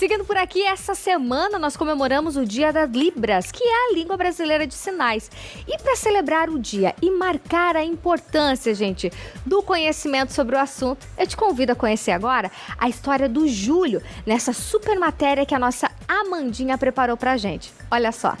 Seguindo por aqui, essa semana nós comemoramos o Dia das Libras, que é a língua brasileira de sinais. E para celebrar o dia e marcar a importância, gente, do conhecimento sobre o assunto, eu te convido a conhecer agora a história do Júlio, nessa super matéria que a nossa Amandinha preparou pra gente. Olha só.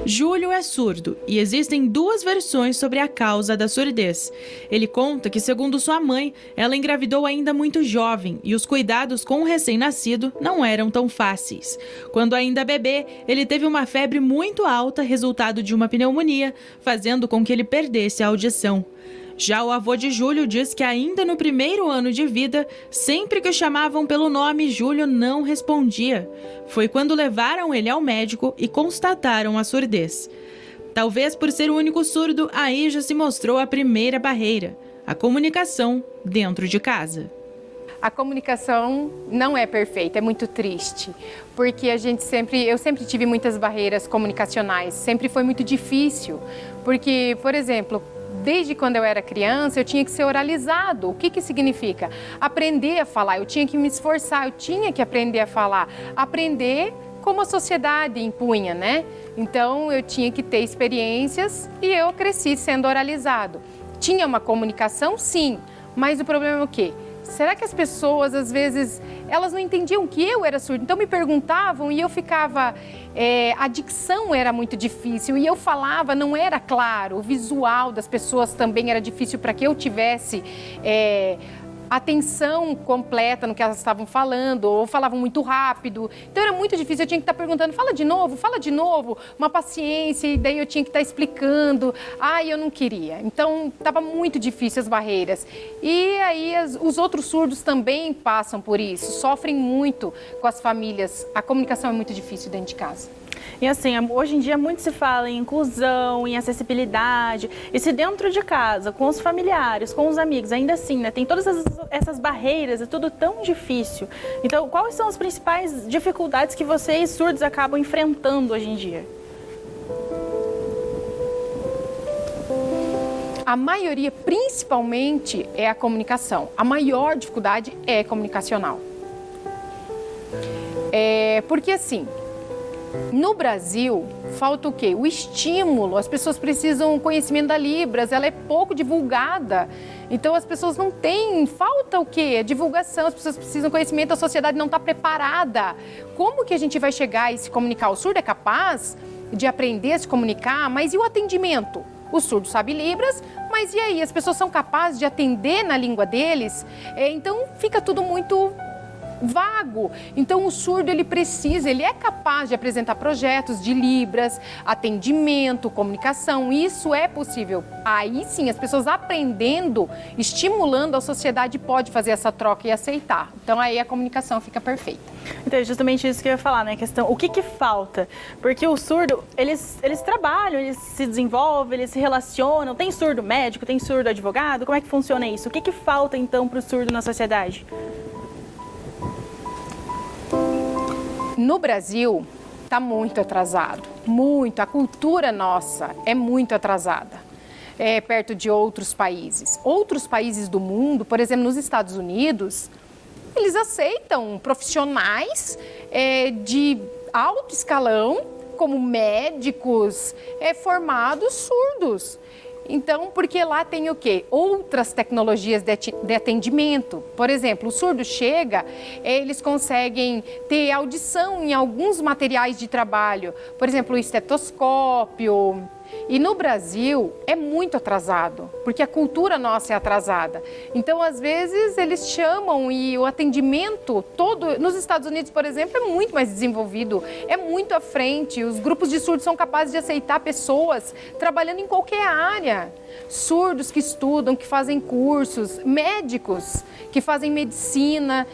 Júlio é surdo e existem duas versões sobre a causa da surdez. Ele conta que, segundo sua mãe, ela engravidou ainda muito jovem e os cuidados com o recém-nascido não eram tão fáceis. Quando ainda bebê, ele teve uma febre muito alta, resultado de uma pneumonia, fazendo com que ele perdesse a audição. Já o avô de Júlio diz que ainda no primeiro ano de vida, sempre que o chamavam pelo nome, Júlio não respondia. Foi quando levaram ele ao médico e constataram a surdez. Talvez por ser o único surdo, aí já se mostrou a primeira barreira, a comunicação dentro de casa. A comunicação não é perfeita, é muito triste, porque eu sempre tive muitas barreiras comunicacionais, sempre foi muito difícil, porque, por exemplo, desde quando eu era criança, eu tinha que ser oralizado. O que significa? Aprender a falar, eu tinha que me esforçar, eu tinha que aprender a falar. Aprender como a sociedade impunha, né? Então, eu tinha que ter experiências e eu cresci sendo oralizado. Tinha uma comunicação, sim, mas o problema é o quê? Será que as pessoas, às vezes, elas não entendiam que eu era surdo? Então me perguntavam e eu ficava... a dicção era muito difícil e eu falava, não era claro. O visual das pessoas também era difícil para que eu tivesse... atenção completa no que elas estavam falando, ou falavam muito rápido. Então era muito difícil, eu tinha que estar perguntando, fala de novo, uma paciência, e daí eu tinha que estar explicando. Eu não queria. Então estava muito difícil as barreiras. E aí os outros surdos também passam por isso, sofrem muito com as famílias. A comunicação é muito difícil dentro de casa. E assim, hoje em dia muito se fala em inclusão, em acessibilidade, e se dentro de casa, com os familiares, com os amigos, ainda assim, né, tem todas essas barreiras, é tudo tão difícil. Então, quais são as principais dificuldades que vocês surdos acabam enfrentando hoje em dia? A maioria, principalmente, é a comunicação. A maior dificuldade é comunicacional. Porque assim... No Brasil, falta o quê? O estímulo. As pessoas precisam conhecimento da Libras, ela é pouco divulgada. Então as pessoas não têm, falta o quê? A divulgação, as pessoas precisam conhecimento, a sociedade não está preparada. Como que a gente vai chegar e se comunicar? O surdo é capaz de aprender a se comunicar, mas e o atendimento? O surdo sabe Libras, mas e aí? As pessoas são capazes de atender na língua deles? Então fica tudo muito... vago. Então o surdo ele é capaz de apresentar projetos de Libras, atendimento, comunicação, isso é possível. Aí sim, as pessoas aprendendo, estimulando a sociedade pode fazer essa troca e aceitar. Então aí a comunicação fica perfeita. Então é justamente isso que eu ia falar, né? A questão, o que falta? Porque o surdo, eles trabalham, eles se desenvolvem, eles se relacionam, tem surdo médico, tem surdo advogado, como é que funciona isso? O que falta então para o surdo na sociedade? No Brasil, está muito atrasado, muito. A cultura nossa é muito atrasada, perto de outros países. Outros países do mundo, por exemplo, nos Estados Unidos, eles aceitam profissionais de alto escalão, como médicos, formados surdos. Então, porque lá tem o quê? Outras tecnologias de atendimento. Por exemplo, o surdo chega, eles conseguem ter audição em alguns materiais de trabalho. Por exemplo, o estetoscópio. E no Brasil é muito atrasado, porque a cultura nossa é atrasada. Então, às vezes, eles chamam e o atendimento todo... Nos Estados Unidos, por exemplo, é muito mais desenvolvido, é muito à frente. Os grupos de surdos são capazes de aceitar pessoas trabalhando em qualquer área. Surdos que estudam, que fazem cursos, médicos que fazem medicina,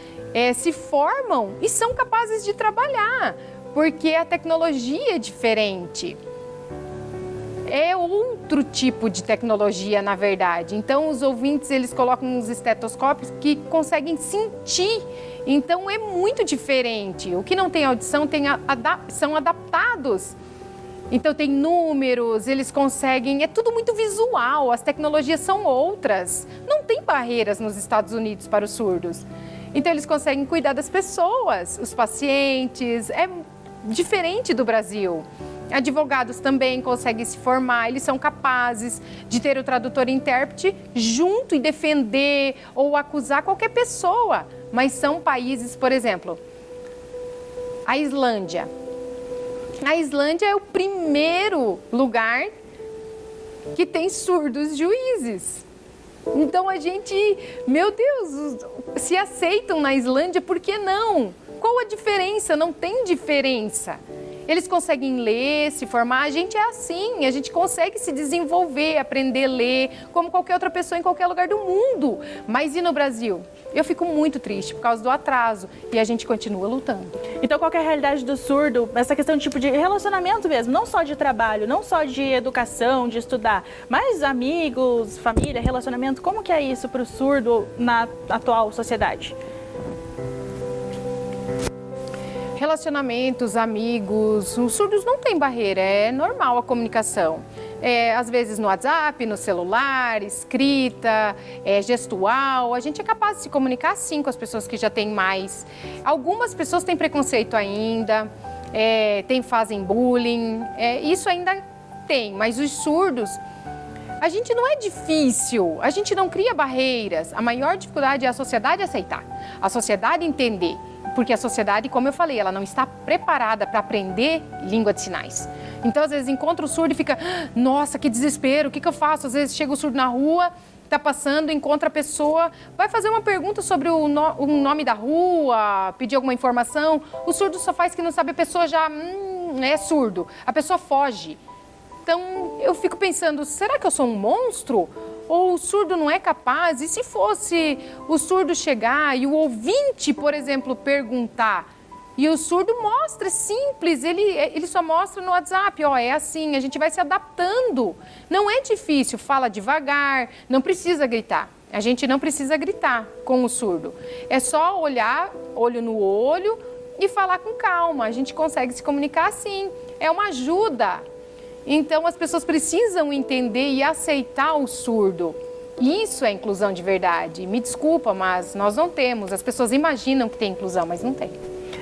se formam e são capazes de trabalhar, porque a tecnologia é diferente. É outro tipo de tecnologia, na verdade. Então, os ouvintes, eles colocam uns estetoscópios que conseguem sentir. Então, é muito diferente. O que não tem audição são adaptados. Então, tem números, eles conseguem... É tudo muito visual, as tecnologias são outras. Não tem barreiras nos Estados Unidos para os surdos. Então eles conseguem cuidar das pessoas, os pacientes, é diferente do Brasil. Advogados também conseguem se formar, eles são capazes de ter o tradutor e intérprete junto e defender ou acusar qualquer pessoa. Mas são países, por exemplo, a Islândia. A Islândia é o primeiro lugar que tem surdos juízes. Então a gente, meu Deus, se aceitam na Islândia, por que não? Qual a diferença? Não tem diferença. Eles conseguem ler, se formar, a gente é assim, a gente consegue se desenvolver, aprender a ler, como qualquer outra pessoa em qualquer lugar do mundo. Mas e no Brasil? Eu fico muito triste por causa do atraso e a gente continua lutando. Então, qual que é a realidade do surdo? Essa questão tipo de relacionamento mesmo, não só de trabalho, não só de educação, de estudar, mas amigos, família, relacionamento, como que é isso para o surdo na atual sociedade? Relacionamentos, amigos, os surdos não têm barreira, é normal a comunicação. Às vezes no WhatsApp, no celular, escrita, gestual, a gente é capaz de se comunicar sim com as pessoas que já têm mais. Algumas pessoas têm preconceito ainda, fazem bullying, isso ainda tem, mas os surdos, a gente não é difícil, a gente não cria barreiras. A maior dificuldade é a sociedade aceitar, a sociedade entender. Porque a sociedade, como eu falei, ela não está preparada para aprender língua de sinais. Então, às vezes, encontra o surdo e fica, nossa, que desespero, o que eu faço? Às vezes, chega o surdo na rua, está passando, encontra a pessoa, vai fazer uma pergunta sobre o nome da rua, pedir alguma informação. O surdo só faz que não sabe, a pessoa já é surdo, a pessoa foge. Então, eu fico pensando, será que eu sou um monstro? Ou o surdo não é capaz? E se fosse o surdo chegar e o ouvinte, por exemplo, perguntar? E o surdo mostra, é simples, ele só mostra no WhatsApp, é assim, a gente vai se adaptando. Não é difícil, fala devagar, não precisa gritar. A gente não precisa gritar com o surdo. É só olhar, olho no olho e falar com calma. A gente consegue se comunicar assim. É uma ajuda. Então, as pessoas precisam entender e aceitar o surdo. Isso é inclusão de verdade. Me desculpa, mas nós não temos. As pessoas imaginam que tem inclusão, mas não tem.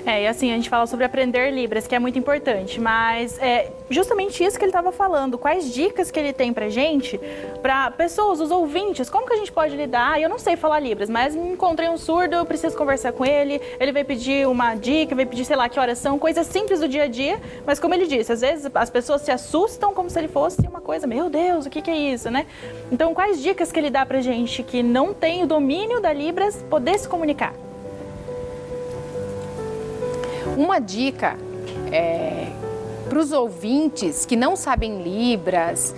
E assim, a gente fala sobre aprender Libras, que é muito importante, mas é justamente isso que ele estava falando. Quais dicas que ele tem pra gente, para pessoas, os ouvintes, como que a gente pode lidar? Eu não sei falar Libras, mas me encontrei um surdo, eu preciso conversar com ele, ele vai pedir uma dica, vai pedir, sei lá, que horas são, coisas simples do dia a dia, mas como ele disse, às vezes as pessoas se assustam como se ele fosse uma coisa, meu Deus, o que é isso, né? Então, quais dicas que ele dá pra gente que não tem o domínio da Libras poder se comunicar? Uma dica para os ouvintes que não sabem Libras,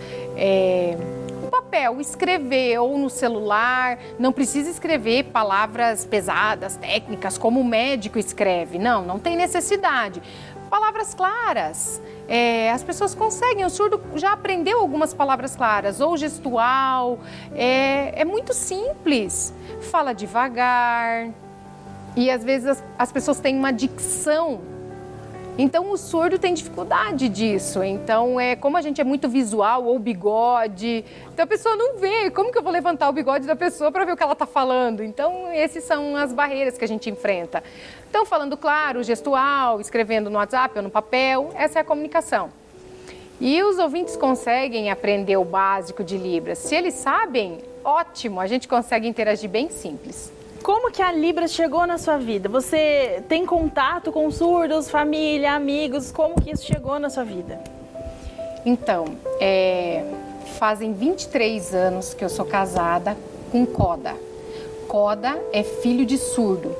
o papel, escrever ou no celular, não precisa escrever palavras pesadas, técnicas, como o médico escreve, não tem necessidade. Palavras claras, as pessoas conseguem, o surdo já aprendeu algumas palavras claras, ou gestual, é muito simples, fala devagar. E às vezes as pessoas têm uma dicção, então o surdo tem dificuldade disso. Então, como a gente é muito visual, ou bigode, então a pessoa não vê. Como que eu vou levantar o bigode da pessoa para ver o que ela está falando? Então, essas são as barreiras que a gente enfrenta. Então, falando claro, gestual, escrevendo no WhatsApp ou no papel, essa é a comunicação. E os ouvintes conseguem aprender o básico de Libras. Se eles sabem, ótimo, a gente consegue interagir bem simples. Como que a Libras chegou na sua vida? Você tem contato com surdos, família, amigos? Como que isso chegou na sua vida? Então, fazem 23 anos que eu sou casada com Coda. Coda é filho de surdo.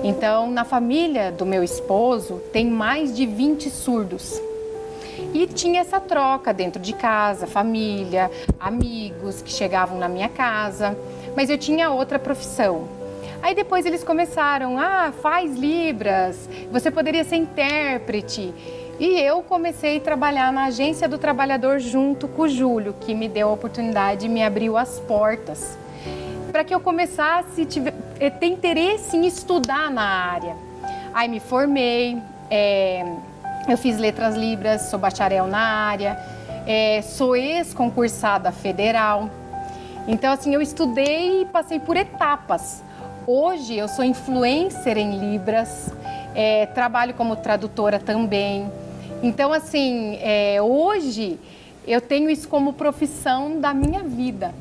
Então, na família do meu esposo, tem mais de 20 surdos. E tinha essa troca dentro de casa, família, amigos que chegavam na minha casa. Mas eu tinha outra profissão. Aí depois eles começaram, faz Libras, você poderia ser intérprete. E eu comecei a trabalhar na Agência do Trabalhador junto com o Júlio, que me deu a oportunidade e me abriu as portas para que eu começasse a ter interesse em estudar na área. Aí me formei, eu fiz Letras Libras, sou bacharel na área, sou ex-concursada federal. Então, assim, eu estudei e passei por etapas. Hoje eu sou influencer em Libras, trabalho como tradutora também. Então, assim, hoje eu tenho isso como profissão da minha vida,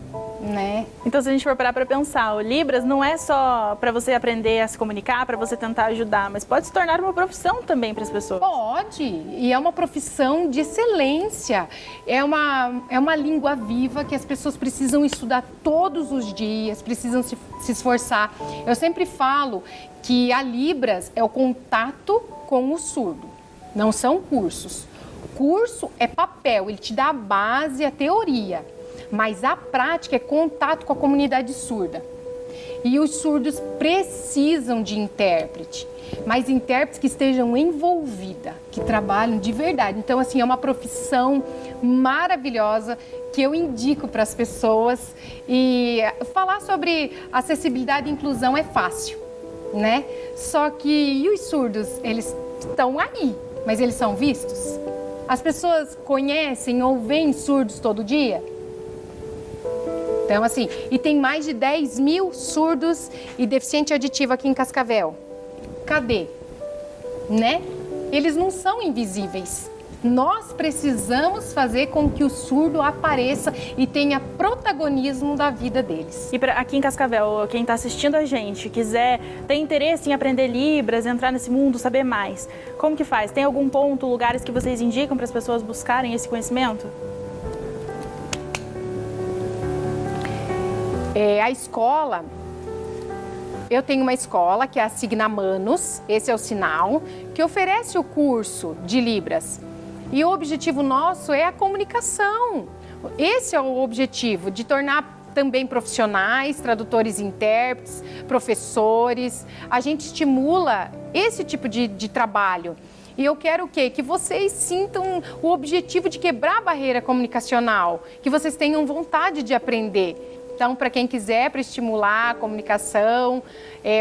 né? Então, se a gente for parar para pensar, o Libras não é só para você aprender a se comunicar, para você tentar ajudar, mas pode se tornar uma profissão também para as pessoas. Pode, e é uma profissão de excelência. É uma língua viva que as pessoas precisam estudar todos os dias, precisam se esforçar. Eu sempre falo que a Libras é o contato com o surdo, não são cursos. Curso é papel, ele te dá a base, a teoria. Mas a prática é contato com a comunidade surda. E os surdos precisam de intérprete, mas intérpretes que estejam envolvidos, que trabalham de verdade. Então, assim, é uma profissão maravilhosa que eu indico para as pessoas. E falar sobre acessibilidade e inclusão é fácil, né? Só que e os surdos, eles estão aí, mas eles são vistos? As pessoas conhecem ou veem surdos todo dia? Então, assim, e tem mais de 10 mil surdos e deficiente auditivo aqui em Cascavel. Cadê? Né? Eles não são invisíveis. Nós precisamos fazer com que o surdo apareça e tenha protagonismo da vida deles. E aqui em Cascavel, quem está assistindo a gente, quiser, tem interesse em aprender Libras, entrar nesse mundo, saber mais, como que faz? Tem algum ponto, lugares que vocês indicam para as pessoas buscarem esse conhecimento? A escola, eu tenho uma escola que é a Signa Manus, esse é o sinal, que oferece o curso de Libras. E o objetivo nosso é a comunicação. Esse é o objetivo, de tornar também profissionais, tradutores e intérpretes, professores. A gente estimula esse tipo de trabalho. E eu quero o quê? Que vocês sintam o objetivo de quebrar a barreira comunicacional, que vocês tenham vontade de aprender. Então, para quem quiser, para estimular a comunicação,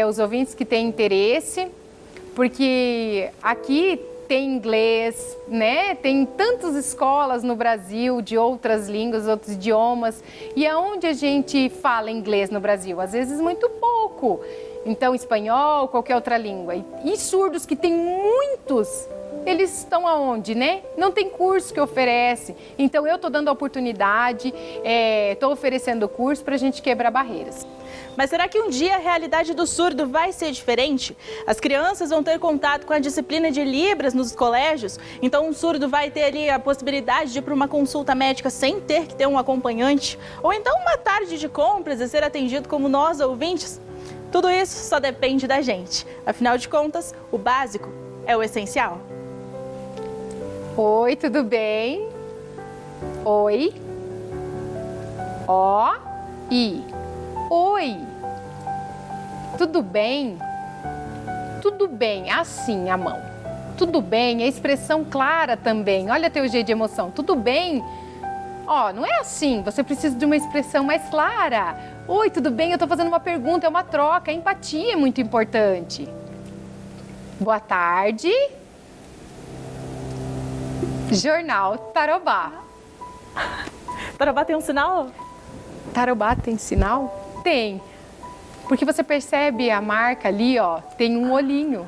os ouvintes que têm interesse, porque aqui tem inglês, né? Tem tantas escolas no Brasil de outras línguas, outros idiomas. E aonde a gente fala inglês no Brasil? Às vezes muito pouco. Então, espanhol, qualquer outra língua. E surdos, que tem muitos, eles estão aonde, né? Não tem curso que oferece. Então, eu estou dando a oportunidade, estou oferecendo o curso para a gente quebrar barreiras. Mas será que um dia a realidade do surdo vai ser diferente? As crianças vão ter contato com a disciplina de Libras nos colégios? Então, um surdo vai ter ali a possibilidade de ir para uma consulta médica sem ter que ter um acompanhante? Ou então uma tarde de compras e ser atendido como nós, ouvintes? Tudo isso só depende da gente. Afinal de contas, o básico é o essencial. Oi, tudo bem? Oi. Ó, i. Oi. Tudo bem? Tudo bem, assim a mão. Tudo bem, é expressão clara também. Olha teu jeito de emoção. Tudo bem? Ó, não é assim. Você precisa de uma expressão mais clara. Oi, tudo bem? Eu estou fazendo uma pergunta, é uma troca. A empatia é muito importante. Boa tarde. Jornal Tarobá. Tarobá tem um sinal? Tarobá tem sinal? Tem. Porque você percebe a marca ali, ó, tem um olhinho.